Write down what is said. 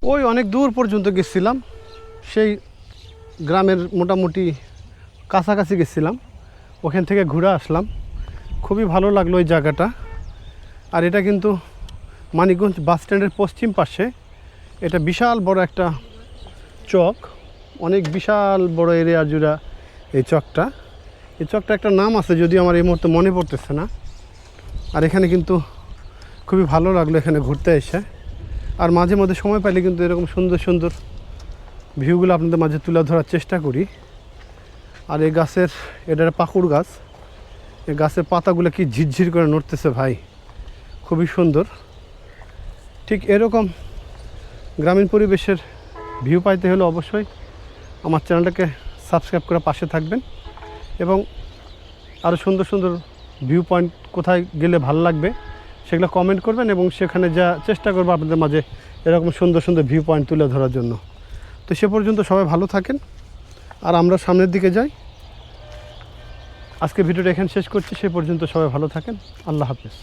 ওই অনেক দূর পর্যন্ত গেছিলাম, সেই গ্রামের মোটামুটি কাছাকাছি গেছিলাম, ওখান থেকে ঘুরে আসলাম। খুবই ভালো লাগলো ওই জায়গাটা। আর এটা কিন্তু মানিকগঞ্জ বাস স্ট্যান্ডের পশ্চিম পাশে। এটা বিশাল বড় একটা চক, অনেক বিশাল বড় এরিয়া জুড়ে এই চকটা। এই চকটা একটা নাম আছে, যদিও আমার এই মুহূর্তে মনে পড়তেছে না। আর এখানে কিন্তু খুবই ভালো লাগলো এখানে ঘুরতে এসে। আর মাঝে মধ্যে সময় পাইলে কিন্তু এরকম সুন্দর সুন্দর ভিউগুলো আপনাদের মাঝে তুলে ধরার চেষ্টা করি। আর এই গাছের, এটা পাকুড় গাছ, এই গাছের পাতাগুলো কি ঝিরঝির করে নড়তেছে ভাই, খুবই সুন্দর। ঠিক এরকম গ্রামীণ পরিবেশের ভিউ পাইতে হলে অবশ্যই আমার চ্যানেলটাকে সাবস্ক্রাইব করে পাশে থাকবেন, এবং আরও সুন্দর সুন্দর ভিউ পয়েন্ট কোথায় গেলে ভালো লাগবে সেগুলো কমেন্ট করবেন, এবং সেখানে যা চেষ্টা করবো আপনাদের মাঝে এরকম সুন্দর সুন্দর ভিউ পয়েন্ট তুলে ধরার জন্য। তো সে পর্যন্ত সবাই ভালো থাকেন, আর আমরা সামনের দিকে যাই। আজকে ভিডিওটা এখানে শেষ করছি, সে পর্যন্ত সবাই ভালো থাকেন। আল্লাহ হাফেজ।